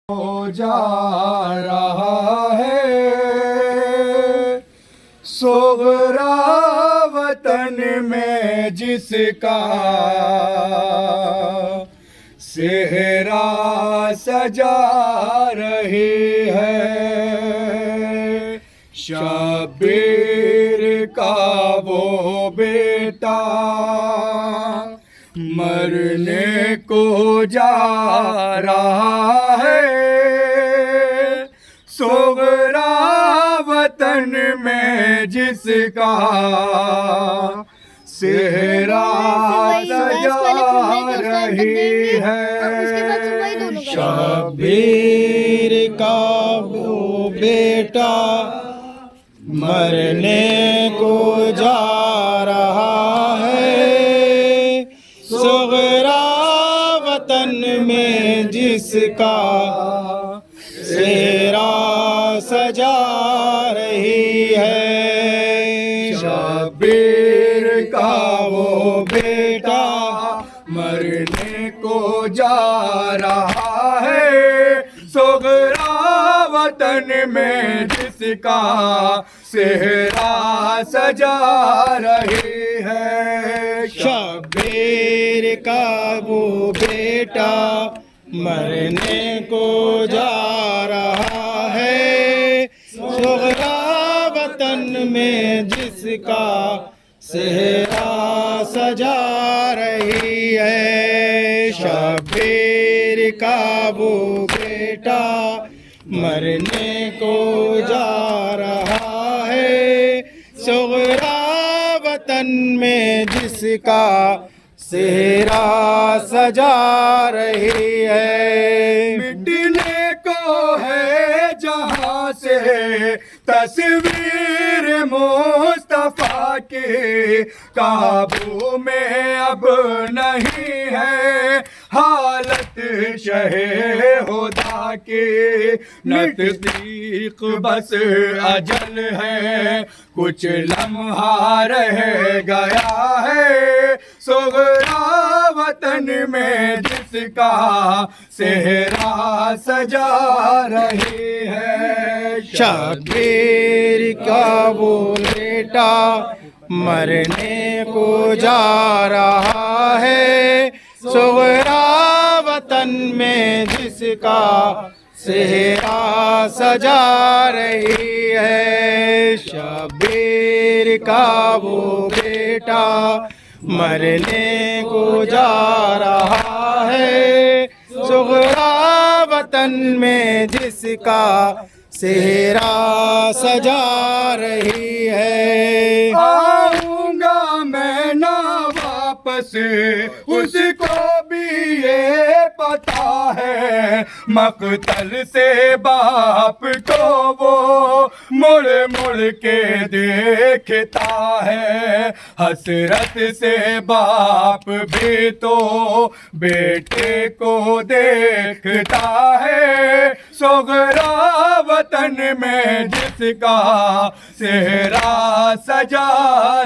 ہو جا رہا ہے صغرا وطن میں جس کا صحرا سجا رہی ہے، شبیر کا وہ بیٹا مرنے کو جا رہا ہے، صغرا وطن میں جس کا صحرا سجا رہی ہے، شبیر کا وہ بیٹا مرنے کو جا رہا ہے، صغرا وطن میں جس کا صحرا سجا رہی ہے، شبیر کا وہ بیٹا مرنے کو جا رہا ہے، صغرا وطن میں جس کا صحرا سجا رہی ہے، شبیر کا وہ بیٹا مرنے کو جا رہا ہے، صغرا وطن میں جس کا صحرا سجا رہی ہے، شبیر کا وہ بیٹا مرنے کو جا رہا ہے، صغرا وطن میں جس کا صحرا سجا رہی ہے، مٹنے کو ہے جہاں سے تصویر مصطفیٰ کی، قابو میں اب نہیں ہے حالت شہ ہدا کی، نزدیک بس اجل ہے کچھ لمحہ رہ گیا ہے، صغرا وطن میں جس کا صحرا سجا رہی ہے، شبیر کا وہ بیٹا مرنے کو جا رہا ہے، صغرا وطن میں جس کا صحرا سجا رہی ہے، شبیر کا وہ بیٹا مرنے کو جا رہا ہے، صغرا وطن میں جس کا صحرا سجا رہی ہے، آؤں گا میں نہ واپس اس کو بھی یہ پتا ہے، مقتل سے باپ کو وہ مڑ مڑ کے دیکھتا ہے، حسرت سے باپ بھی تو بیٹے کو دیکھتا ہے، صغرا وطن میں جس کا صحرا سجا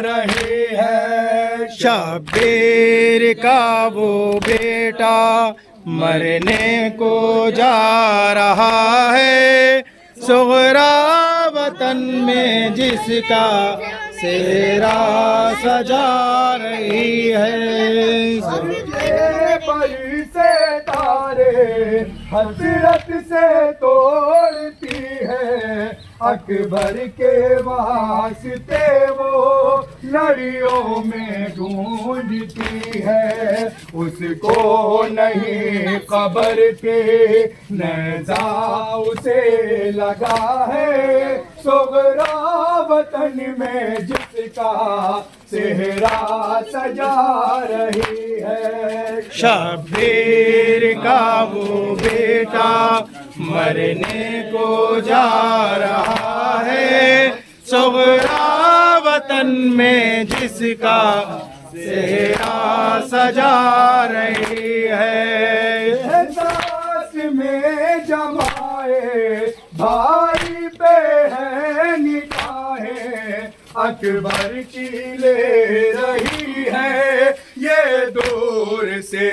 رہی ہے، شبیر کا وہ بیٹا مرنے کو جا رہا ہے، صغرا وطن میں جس کا صحرا سجا رہی ہے، بڑی سے تارے حسرت سے توڑتی ہے، اکبر کے واسطے وہ لڑیوں میں گونجتی ہے، اس کو نہیں خبر کے نیزہ اسے لگا ہے، صغرا وطن میں جس کا صحرا سجا رہی ہے، شبیر کا وہ بیٹا مرنے کو جا رہا ہے، صغرا وطن میں جس کا صحرا سجا رہی ہے، احساس میں جمائے بھائی پہ ہے نگاہیں، اکبر کی لے رہی ہے یہ دور سے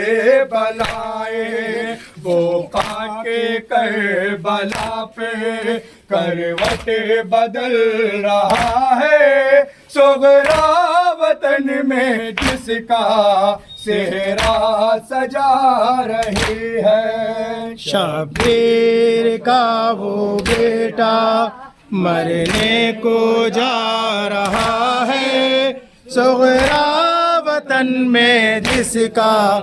بلائیں، وہ مصطفیٰ کے کربلا پہ کروٹ بدل رہا ہے، صغرا وطن میں جس کا صحرا سجا رہی ہے۔ شبیر کا وہ بیٹا مرنے کو جا رہا ہے، صغرا وطن میں جس کا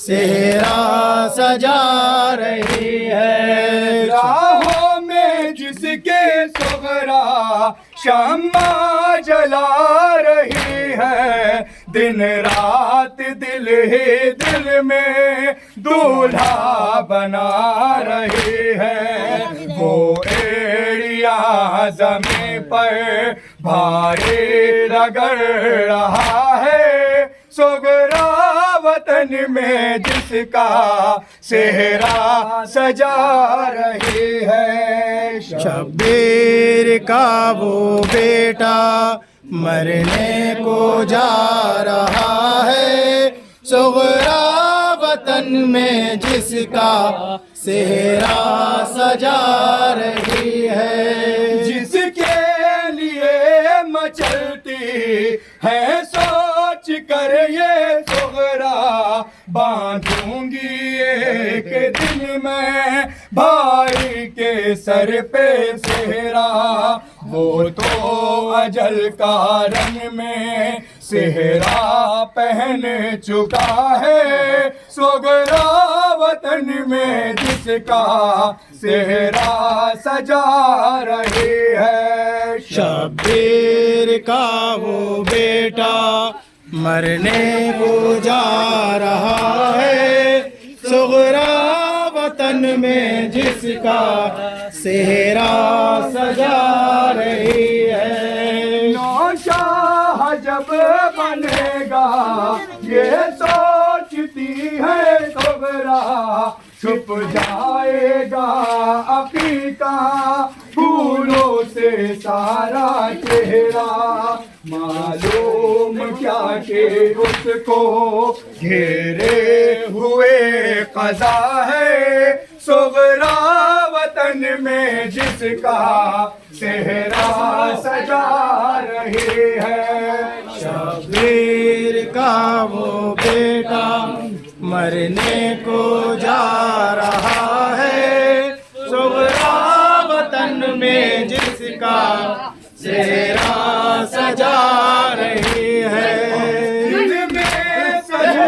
صحرا سجا رہی ہے۔ راہوں میں جس کے صغرا شمع جلا رہی ہے، دن رات دل ہی دل میں دولہا بنا رہی ہے۔ وہ ایڑیاں زمین پر بھاری رگڑ رہا ہے، صغرا وطن میں جس کا صحرا سجا رہی ہے۔ شبیر کا وہ بیٹا مرنے کو جا رہا ہے، صغرا وطن میں جس کا صحرا سجا رہی ہے۔ جس کے لیے مچلتی ہے سوچ کر یہ صغرا، باندھوں گی ایک دن میں بھائی کے سر پہ صحرا، وہ تو اجل کا رنگ میں صحرا پہن چکا ہے، صغرا وطن میں جس کا صحرا سجا رہی ہے۔ شبیر کا وہ بیٹا مرنے کو جا رہا ہے، صغرا وطن میں جس کا صحرا سجا رہی ہے۔ نوشاہ جب بنے گا یہ سوچتی ہے صغرا، چھپ جائے گا عقیقہ پھولوں سے سارا چہرہ، معلوم کیا کہ اس کو گھیرے ہوئے قضا ہے، صغرا وطن میں جس کا صحرا سجا رہی ہے۔ شبیر کا وہ بیٹا مرنے کو جا رہا ہے، صغرا وطن میں جس کا صحرا سجا رہی ہے۔ دل میں سجا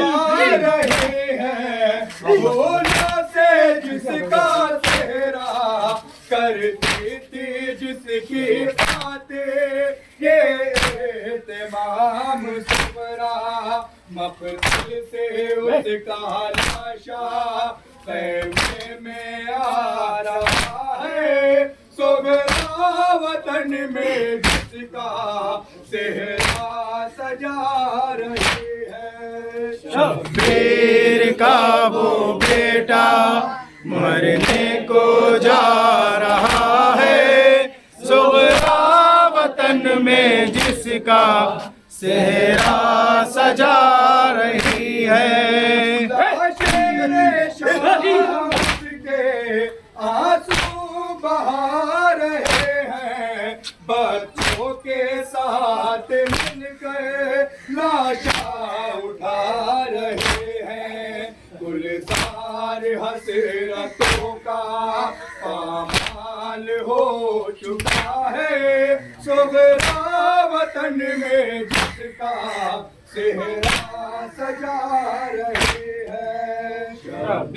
رہی ہے پھولوں سے جس کا صحرا، کرتی تھی جس کی باتیں یہ اہتمام صغرا، مقتل سے اس کا لاشا خیمے میں آ رہا ہے، صغرا وطن میں جس کا صحرا سجا رہی ہے۔ شبیر کا وہ بیٹا مرنے کو جا رہا ہے، صغرا وطن میں جس کا صحرا سجا رہی ہے۔ شمس کے آنسو بہا رہے ہیں، بچوں کے ساتھ مل کر لاشاں اٹھا رہے ہیں، گلزار حسرتوں کا پامال ہو چکا ہے، صغرا وطن میں جس کا صحرا سجا رہی ہے۔